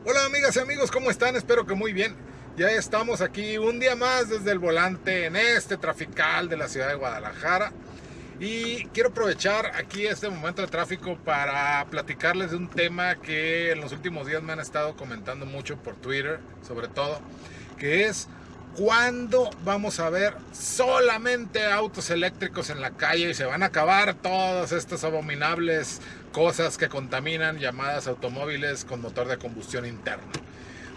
Hola amigas y amigos, ¿cómo están? Espero que muy bien. Ya estamos aquí un día más desde el volante en este trafical de la ciudad de Guadalajara. Y quiero aprovechar aquí este momento de tráfico para platicarles de un tema que en los últimos días me han estado comentando mucho por Twitter, sobre todo, que es ¿cuándo vamos a ver solamente autos eléctricos en la calle y se van a acabar todas estas abominables cosas que contaminan llamadas automóviles con motor de combustión interna?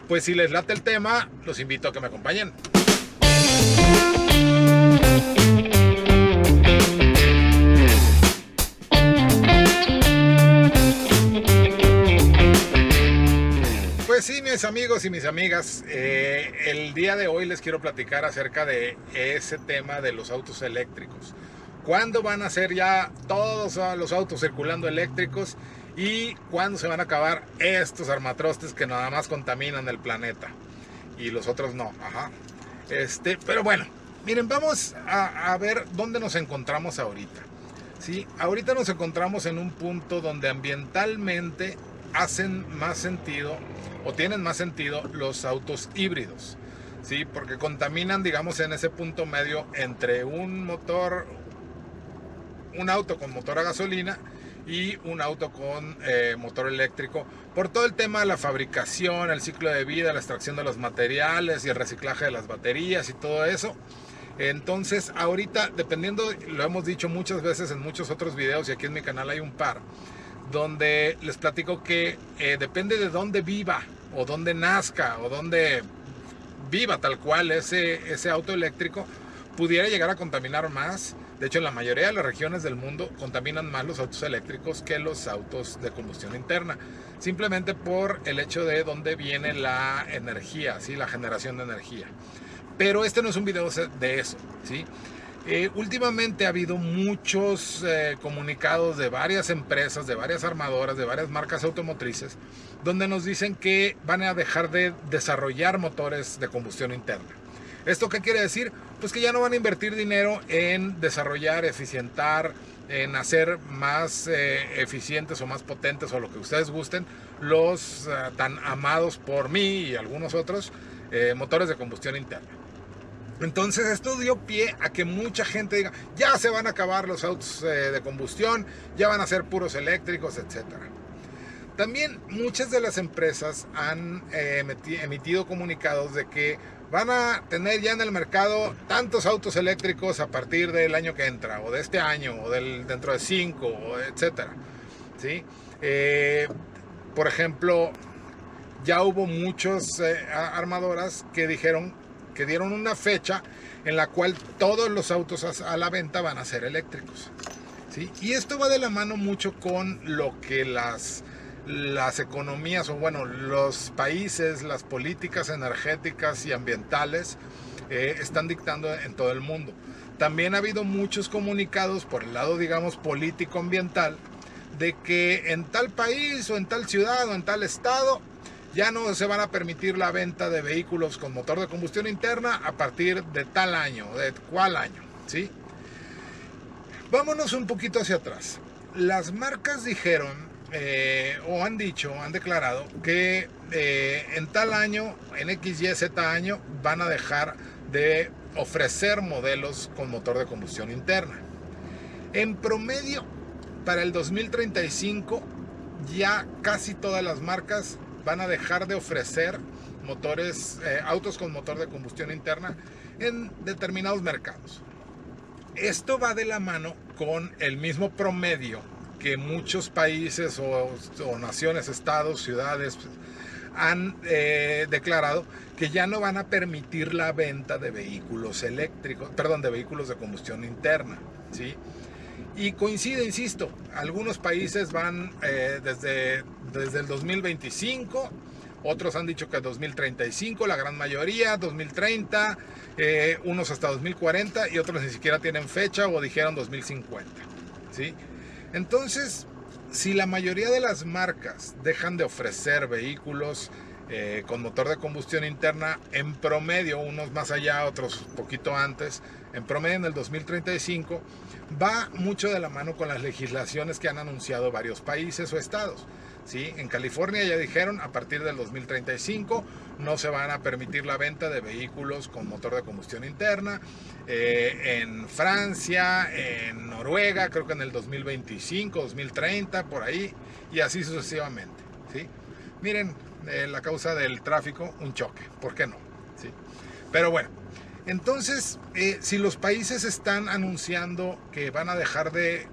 Pues si les late el tema, los invito a que me acompañen. Pues sí, mis amigos y mis amigas, el día de hoy les quiero platicar acerca de ese tema de los autos eléctricos. ¿Cuándo van a ser ya todos los autos circulando eléctricos? ¿Y cuándo se van a acabar estos armatrostes que nada más contaminan el planeta? Y los otros no, ajá. Pero bueno, miren, vamos a ver dónde nos encontramos ahorita. ¿Sí? Ahorita nos encontramos en un punto donde ambientalmente hacen más sentido o tienen más sentido los autos híbridos, ¿sí? Porque contaminan, digamos, en ese punto medio entre un auto con motor a gasolina y un auto con motor eléctrico, por todo el tema de la fabricación, el ciclo de vida, la extracción de los materiales y el reciclaje de las baterías y todo eso. Entonces ahorita, dependiendo, lo hemos dicho muchas veces en muchos otros videos y aquí en mi canal hay un par, donde les platico que depende de dónde viva o dónde nazca o dónde viva tal cual ese auto eléctrico, pudiera llegar a contaminar más. De hecho, en la mayoría de las regiones del mundo contaminan más los autos eléctricos que los autos de combustión interna, simplemente por el hecho de dónde viene la energía, ¿sí? La generación de energía. Pero este no es un video de eso, ¿sí? Últimamente ha habido muchos comunicados de varias empresas, de varias armadoras, de varias marcas automotrices, donde nos dicen que van a dejar de desarrollar motores de combustión interna. ¿Esto qué quiere decir? Pues que ya no van a invertir dinero en desarrollar, eficientar, en hacer más eficientes o más potentes o lo que ustedes gusten los tan amados por mí y algunos otros motores de combustión interna. Entonces esto dio pie a que mucha gente diga, ya se van a acabar los autos de combustión, ya van a ser puros eléctricos, etc. También muchas de las empresas han emitido comunicados de que van a tener ya en el mercado tantos autos eléctricos a partir del año que entra, o de este año, o dentro de 5, etc. ¿Sí? Por ejemplo, ya hubo muchas armadoras que dieron una fecha en la cual todos los autos a la venta van a ser eléctricos, ¿sí? Y esto va de la mano mucho con lo que las economías, o bueno, los países, las políticas energéticas y ambientales están dictando en todo el mundo. También ha habido muchos comunicados por el lado, digamos, político-ambiental, de que en tal país o en tal ciudad o en tal estado ya no se van a permitir la venta de vehículos con motor de combustión interna a partir de tal año, de cuál año, ¿sí? Vámonos un poquito hacia atrás. Las marcas dijeron, o han dicho, han declarado que en tal año, en X, Y, Z año, van a dejar de ofrecer modelos con motor de combustión interna. En promedio, para el 2035, ya casi todas las marcas van a dejar de ofrecer autos con motor de combustión interna en determinados mercados. Esto va de la mano con el mismo promedio que muchos países o naciones, estados, ciudades han declarado que ya no van a permitir la venta de vehículos eléctricos, perdón, de vehículos de combustión interna, ¿sí? Y coincide, insisto, algunos países van desde el 2025, otros han dicho que 2035, la gran mayoría, 2030, unos hasta 2040 y otros ni siquiera tienen fecha o dijeron 2050, ¿sí? Entonces, si la mayoría de las marcas dejan de ofrecer vehículos con motor de combustión interna, en promedio, unos más allá, otros poquito antes, en promedio en el 2035, va mucho de la mano con las legislaciones que han anunciado varios países o estados. ¿Sí? En California ya dijeron, a partir del 2035 no se van a permitir la venta de vehículos con motor de combustión interna. En Francia, en Noruega, creo que en el 2025, 2030, por ahí, y así sucesivamente. ¿Sí? Miren, la causa del tráfico, un choque, ¿por qué no? ¿Sí? Pero bueno, entonces, si los países están anunciando que van a dejar de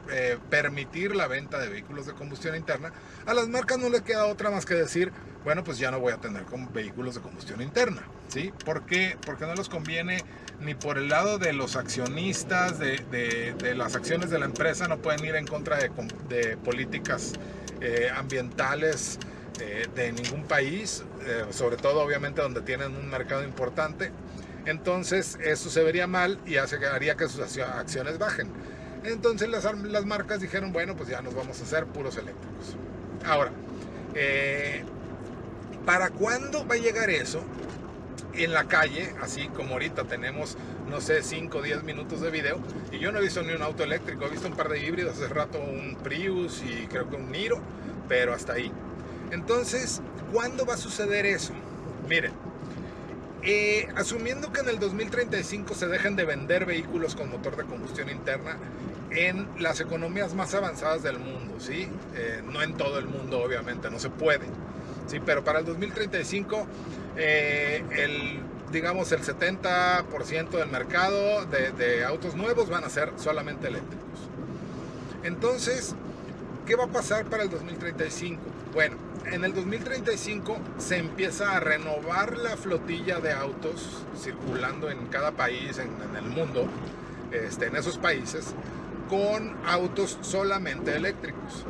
permitir la venta de vehículos de combustión interna, a las marcas no le queda otra más que decir, bueno, pues ya no voy a tener vehículos de combustión interna, ¿sí? ¿Por qué? Porque no les conviene ni por el lado de los accionistas, de las acciones de la empresa, no pueden ir en contra de políticas ambientales de ningún país, sobre todo obviamente donde tienen un mercado importante. Entonces eso se vería mal y haría que sus acciones bajen. Entonces las marcas dijeron, bueno, pues ya nos vamos a hacer puros eléctricos. Ahora, ¿para cuándo va a llegar eso en la calle? Así como ahorita tenemos, no sé, 5 o 10 minutos de video, y yo no he visto ni un auto eléctrico, he visto un par de híbridos, hace rato un Prius y creo que un Niro, pero hasta ahí. Entonces, ¿cuándo va a suceder eso? Miren, asumiendo que en el 2035 se dejen de vender vehículos con motor de combustión interna en las economías más avanzadas del mundo, ¿sí? No en todo el mundo, obviamente, no se puede, ¿sí? Pero para el 2035, digamos el 70% del mercado de autos nuevos van a ser solamente eléctricos. Entonces, ¿qué va a pasar para el 2035? Bueno, en el 2035 se empieza a renovar la flotilla de autos circulando en cada país en el mundo, en esos países, con autos solamente eléctricos.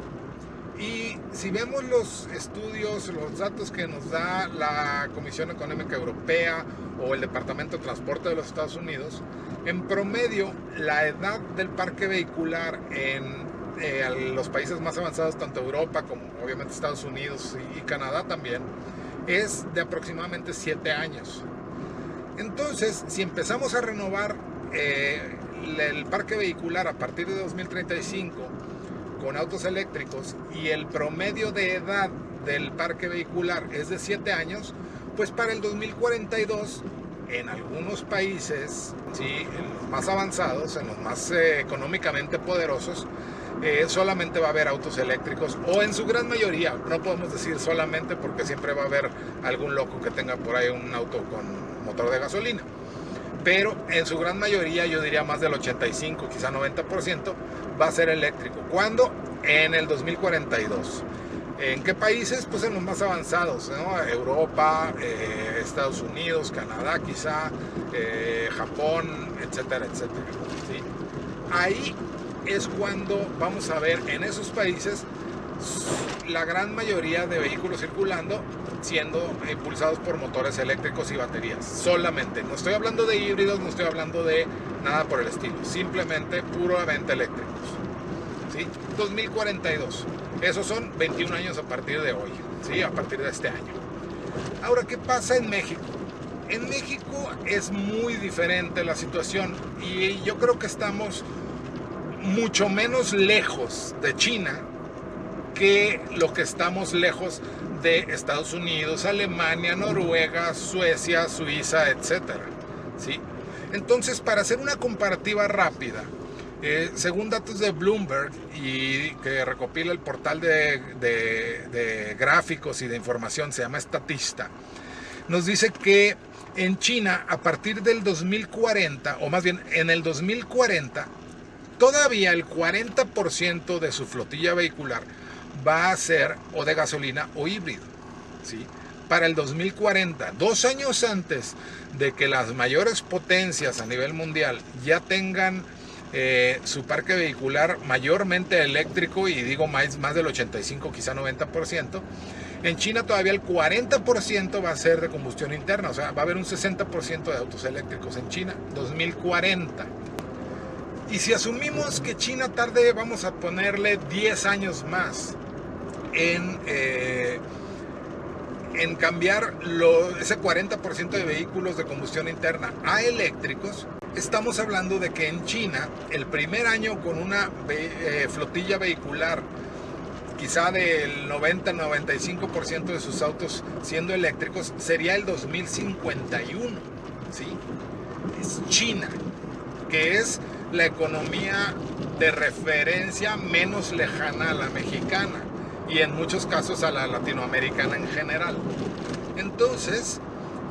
Y si vemos los estudios, los datos que nos da la Comisión Económica Europea o el Departamento de Transporte de los Estados Unidos, en promedio la edad del parque vehicular en los países más avanzados, tanto Europa como obviamente Estados Unidos y Canadá también, es de aproximadamente 7 años. Entonces, si empezamos a renovar el parque vehicular a partir de 2035 con autos eléctricos y el promedio de edad del parque vehicular es de 7 años, pues para el 2042 en algunos países, ¿sí?, en los más avanzados, en los más económicamente poderosos, solamente va a haber autos eléctricos, o en su gran mayoría. No podemos decir solamente, porque siempre va a haber algún loco que tenga por ahí un auto con motor de gasolina, pero en su gran mayoría, yo diría más del 85, quizá 90%, va a ser eléctrico. ¿Cuándo? En el 2042. ¿En qué países? Pues en los más avanzados, ¿no? Europa, Estados Unidos, Canadá quizá, Japón, etcétera, etcétera, ¿sí? Ahí es cuando vamos a ver en esos países la gran mayoría de vehículos circulando siendo impulsados por motores eléctricos y baterías, solamente. No estoy hablando de híbridos, no estoy hablando de nada por el estilo, simplemente puramente eléctricos, ¿sí? 2042, esos son 21 años a partir de hoy, ¿sí? A partir de este año. Ahora, ¿qué pasa en México? En México es muy diferente la situación y yo creo que estamos mucho menos lejos de China que lo que estamos lejos de Estados Unidos, Alemania, Noruega, Suecia, Suiza, etcétera, ¿sí? Entonces, para hacer una comparativa rápida, según datos de Bloomberg y que recopila el portal de gráficos y de información, se llama Statista, nos dice que en China, a partir del 2040, o más bien en el 2040, todavía el 40% de su flotilla vehicular va a ser o de gasolina o híbrido, ¿sí? Para el 2040, 2 años antes de que las mayores potencias a nivel mundial ya tengan su parque vehicular mayormente eléctrico, y digo más del 85, quizá 90%, en China todavía el 40% va a ser de combustión interna, o sea, va a haber un 60% de autos eléctricos en China, 2040. Y si asumimos que China tarde, vamos a ponerle 10 años más en en cambiar ese 40% de vehículos de combustión interna a eléctricos. Estamos hablando de que en China, el primer año con una flotilla vehicular, quizá del 90-95% de sus autos siendo eléctricos, sería el 2051, ¿sí? Es China, que es la economía de referencia menos lejana a la mexicana y en muchos casos a la latinoamericana en general. Entonces,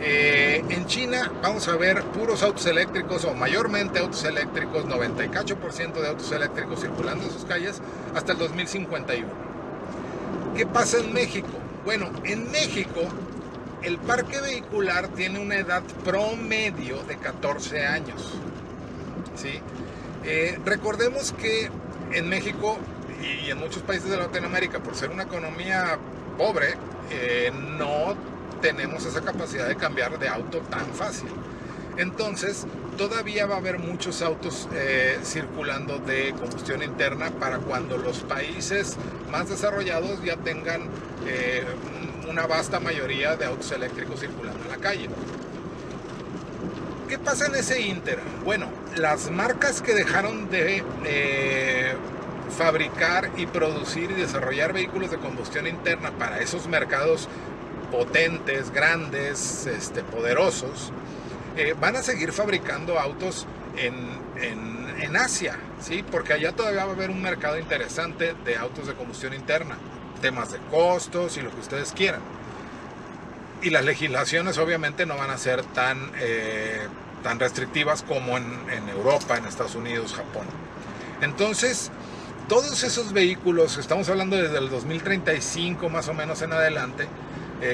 en China vamos a ver puros autos eléctricos, o mayormente autos eléctricos, 98% de autos eléctricos circulando en sus calles hasta el 2051. ¿Qué pasa en México? Bueno, en México el parque vehicular tiene una edad promedio de 14 años, ¿sí? Recordemos que en México y en muchos países de Latinoamérica, por ser una economía pobre, no tenemos esa capacidad de cambiar de auto tan fácil. Entonces, todavía va a haber muchos autos circulando de combustión interna para cuando los países más desarrollados ya tengan una vasta mayoría de autos eléctricos circulando en la calle. ¿Qué pasa en ese ínter? Bueno, las marcas que dejaron de fabricar y producir y desarrollar vehículos de combustión interna para esos mercados potentes, grandes, poderosos, van a seguir fabricando autos en Asia, ¿sí? Porque allá todavía va a haber un mercado interesante de autos de combustión interna, temas de costos y lo que ustedes quieran. Y las legislaciones obviamente no van a ser tan restrictivas como en Europa, en Estados Unidos, Japón. Entonces, todos esos vehículos, estamos hablando desde el 2035 más o menos en adelante,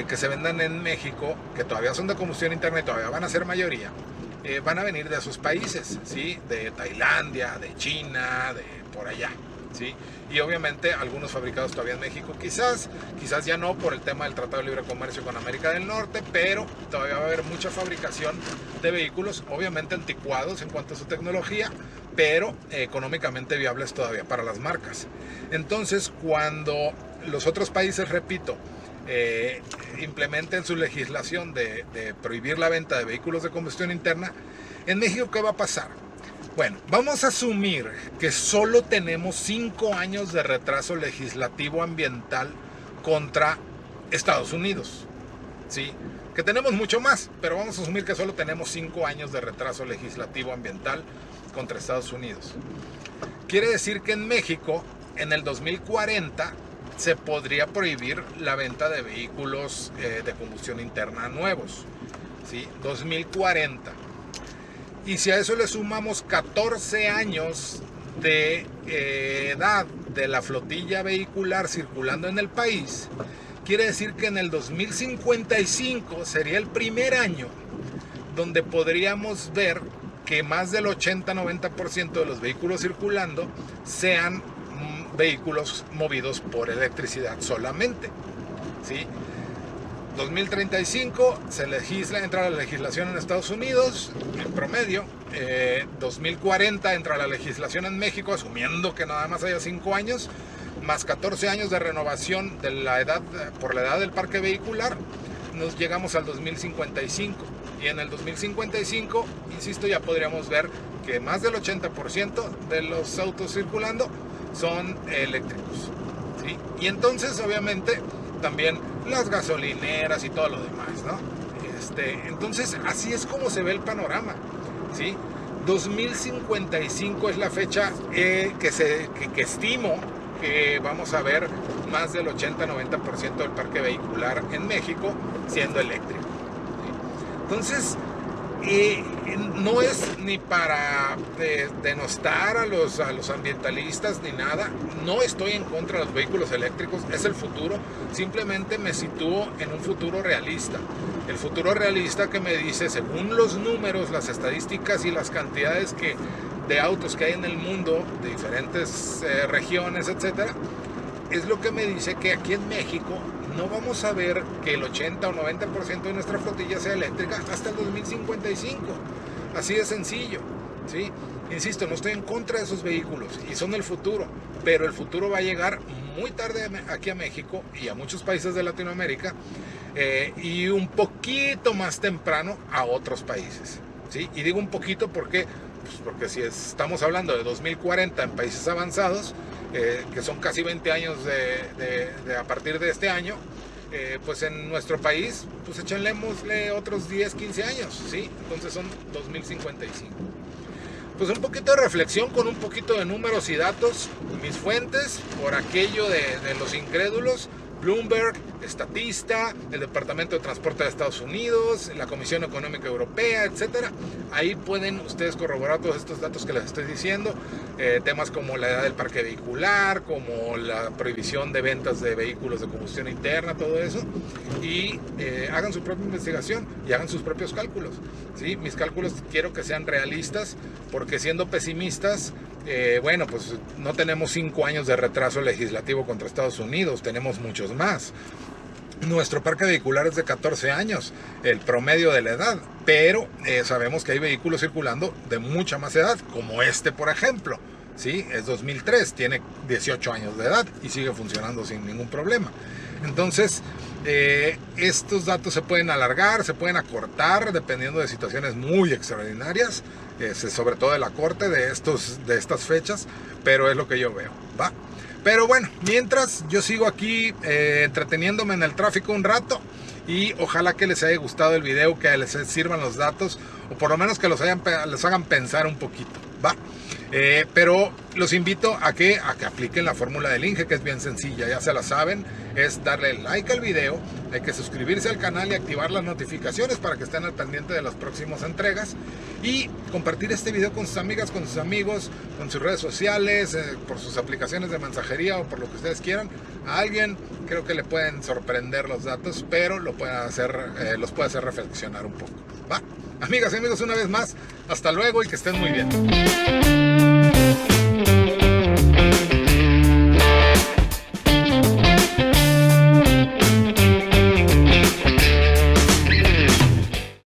que se vendan en México, que todavía son de combustión interna y todavía van a ser mayoría, van a venir de esos países, ¿sí? De Tailandia, de China, de por allá, ¿sí? Y obviamente algunos fabricados todavía en México, quizás ya no por el tema del Tratado de Libre Comercio con América del Norte, pero todavía va a haber mucha fabricación de vehículos, obviamente anticuados en cuanto a su tecnología, pero económicamente viables todavía para las marcas. Entonces, cuando los otros países, repito, implementen su legislación de prohibir la venta de vehículos de combustión interna, en México, ¿qué va a pasar? Bueno, vamos a asumir que solo tenemos 5 años de retraso legislativo ambiental contra Estados Unidos, ¿sí? Que tenemos mucho más, pero vamos a asumir que solo tenemos 5 años de retraso legislativo ambiental contra Estados Unidos. Quiere decir que en México, en el 2040, se podría prohibir la venta de vehículos de combustión interna nuevos, ¿sí? 2040. Y si a eso le sumamos 14 años de edad de la flotilla vehicular circulando en el país, quiere decir que en el 2055 sería el primer año donde podríamos ver que más del 80-90% de los vehículos circulando sean vehículos movidos por electricidad solamente, ¿sí? 2035 se legisla, entra la legislación en Estados Unidos, en promedio. 2040 entra la legislación en México, asumiendo que nada más haya 5 años, más 14 años de renovación de la edad, por la edad del parque vehicular, nos llegamos al 2055. Y en el 2055, insisto, ya podríamos ver que más del 80% de los autos circulando son eléctricos, ¿sí? Y entonces, obviamente, también las gasolineras y todo lo demás, ¿no? Entonces, así es como se ve el panorama, ¿sí? 2055 es la fecha que estimo que vamos a ver más del 80-90% del parque vehicular en México siendo eléctrico, ¿sí? Entonces, no es ni para denostar a los ambientalistas ni nada. No estoy en contra de los vehículos eléctricos, es el futuro. Simplemente me sitúo en un futuro realista. El futuro realista que me dice, según los números, las estadísticas y las cantidades de autos que hay en el mundo, de diferentes regiones, etcétera, es lo que me dice que aquí en México no vamos a ver que el 80 o 90% de nuestra flotilla sea eléctrica hasta el 2055. Así de sencillo, ¿sí? Insisto, no estoy en contra de esos vehículos y son el futuro, pero el futuro va a llegar muy tarde aquí a México y a muchos países de Latinoamérica, y un poquito más temprano a otros países, ¿sí? Y digo un poquito porque, pues porque si estamos hablando de 2040 en países avanzados, que son casi 20 años a partir de este año, pues en nuestro país, pues échenlemosle otros 10, 15 años, ¿sí? Entonces son 2055. Pues un poquito de reflexión con un poquito de números y datos. Mis fuentes, por aquello de los incrédulos: Bloomberg, Statista, el Departamento de Transporte de Estados Unidos, la Comisión Económica Europea, etcétera. Ahí pueden ustedes corroborar todos estos datos que les estoy diciendo, temas como la edad del parque vehicular, como la prohibición de ventas de vehículos de combustión interna, todo eso, y hagan su propia investigación y hagan sus propios cálculos, ¿sí? Mis cálculos quiero que sean realistas, porque siendo pesimistas, bueno, pues no tenemos 5 años de retraso legislativo contra Estados Unidos, tenemos muchos más. Nuestro parque vehicular es de 14 años, el promedio de la edad, pero sabemos que hay vehículos circulando de mucha más edad, como este, por ejemplo, ¿sí? Es 2003, tiene 18 años de edad y sigue funcionando sin ningún problema. Entonces, estos datos se pueden alargar, se pueden acortar, dependiendo de situaciones muy extraordinarias, sobre todo de la corte de estas fechas, pero es lo que yo veo, ¿va? Pero bueno, mientras yo sigo aquí entreteniéndome en el tráfico un rato, y ojalá que les haya gustado el video, que les sirvan los datos, o por lo menos que les hagan pensar un poquito, ¿va? Pero los invito a que apliquen la fórmula del Inge, que es bien sencilla, ya se la saben, es darle like al video, hay que suscribirse al canal y activar las notificaciones para que estén al pendiente de las próximas entregas, y compartir este video con sus amigas, con sus amigos, con sus redes sociales, por sus aplicaciones de mensajería o por lo que ustedes quieran. A alguien creo que le pueden sorprender los datos, pero los puede hacer reflexionar un poco, ¿va? Amigas y amigos, una vez más, hasta luego y que estén muy bien.